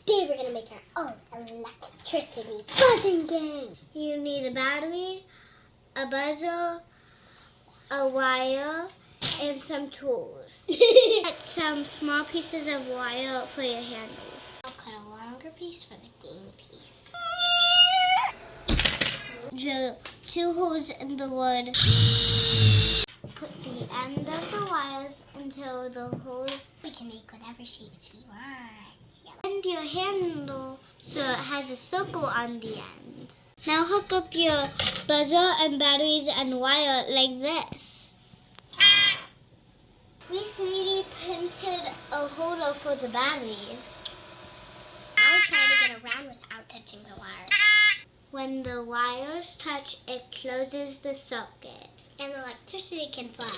Today we're going to make our own electricity buzzing game. You need a battery, a buzzer, a wire, and some tools. Cut some small pieces of wire for your handles. I'll cut a longer piece for the green piece. Drill 2 holes in the wood. Put the end of the wires into the holes. We can make whatever shapes we want. Bend your handle so it has a circle on the end. Now hook up your buzzer and batteries and wire like this. We 3D printed a holder for the batteries. I'll try to get around without touching the wire. When the wires touch, it closes the circuit. And electricity can fly.